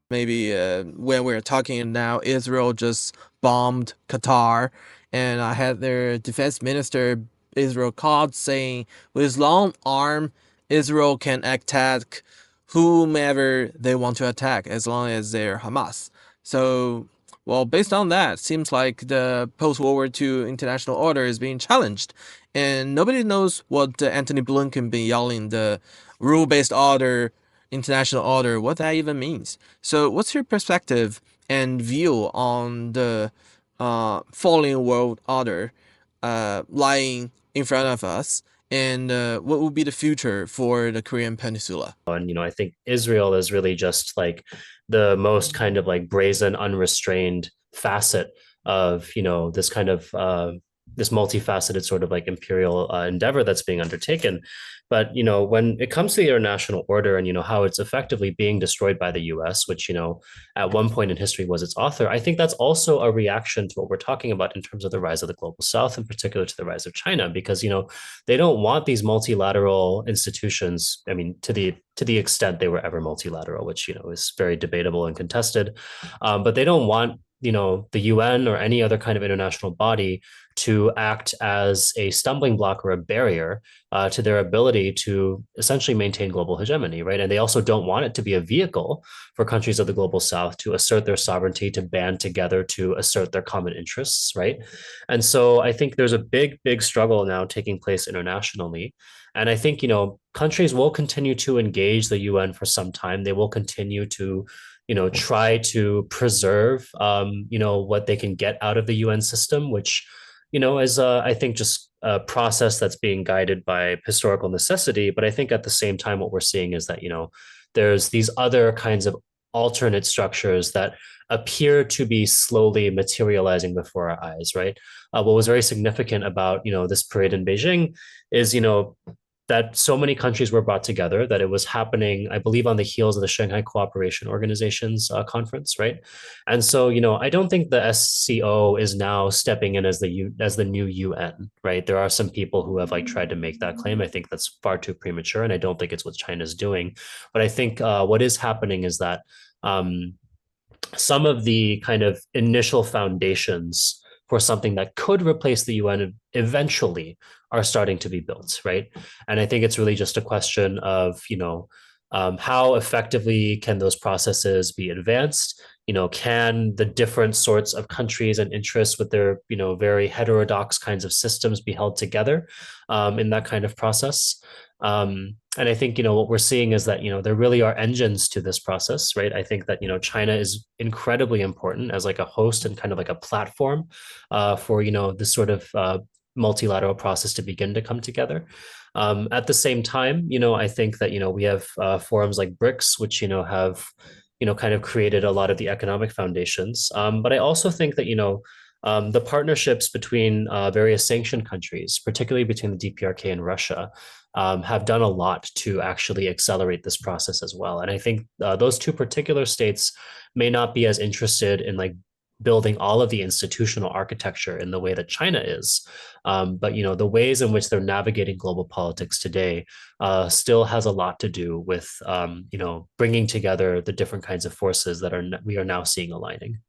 maybe when we're talking now, Israel just bombed Qatar, and I had their defense minister Israel caught saying, with long arm, Israel can attack whomever they want to attack as long as they're Hamas. So, well, based on that, seems like the post-World War II international order is being challenged, and nobody knows what Anthony Blinken been yelling the rule-based order, international order, what that even means. So, what's your perspective and view on the falling world order lying in front of us, and what would be the future for the Korean Peninsula? And I think Israel is really just like the most kind of like brazen, unrestrained facet of this kind of this multifaceted sort of like imperial endeavor that's being undertaken. But when it comes to the international order and how it's effectively being destroyed by the U.S., which at one point in history was its author, I think that's also a reaction to what we're talking about in terms of the rise of the global South, in particular to the rise of China, because they don't want these multilateral institutions. I mean, to the extent they were ever multilateral, which is very debatable and contested, but they don't want the UN or any other kind of international body to act as a stumbling block or a barrier to their ability to essentially maintain global hegemony, right? And they also don't want it to be a vehicle for countries of the global South to assert their sovereignty, to band together to assert their common interests, right? And so I think there's a big, big struggle now taking place internationally. And I think, countries will continue to engage the UN for some time. They will continue to try to preserve, what they can get out of the UN system, which, is, I think, just a process that's being guided by historical necessity. But I think at the same time, what we're seeing is that, there's these other kinds of alternate structures that appear to be slowly materializing before our eyes, right? What was very significant about, this parade in Beijing is, that so many countries were brought together, that it was happening, I believe, on the heels of the Shanghai Cooperation Organization's conference, right? And so, I don't think the SCO is now stepping in as the new UN, right? There are some people who have like tried to make that claim. I think that's far too premature, and I don't think it's what China's doing. But I think what is happening is that some of the kind of initial foundations for something that could replace the UN eventually are starting to be built, right? And I think it's really just a question of, how effectively can those processes be advanced? Can the different sorts of countries and interests with their, very heterodox kinds of systems be held together in that kind of process? And I think, what we're seeing is that, there really are engines to this process, right? I think that, China is incredibly important as like a host and kind of like a platform for, this sort of multilateral process to begin to come together. At the same time, I think that, we have forums like BRICS, which, have, kind of created a lot of the economic foundations. But I also think that, the partnerships between various sanctioned countries, particularly between the DPRK and Russia, have done a lot to actually accelerate this process as well. And I think those two particular states may not be as interested in like building all of the institutional architecture in the way that China is. But the ways in which they're navigating global politics today still has a lot to do with bringing together the different kinds of forces that we are now seeing aligning.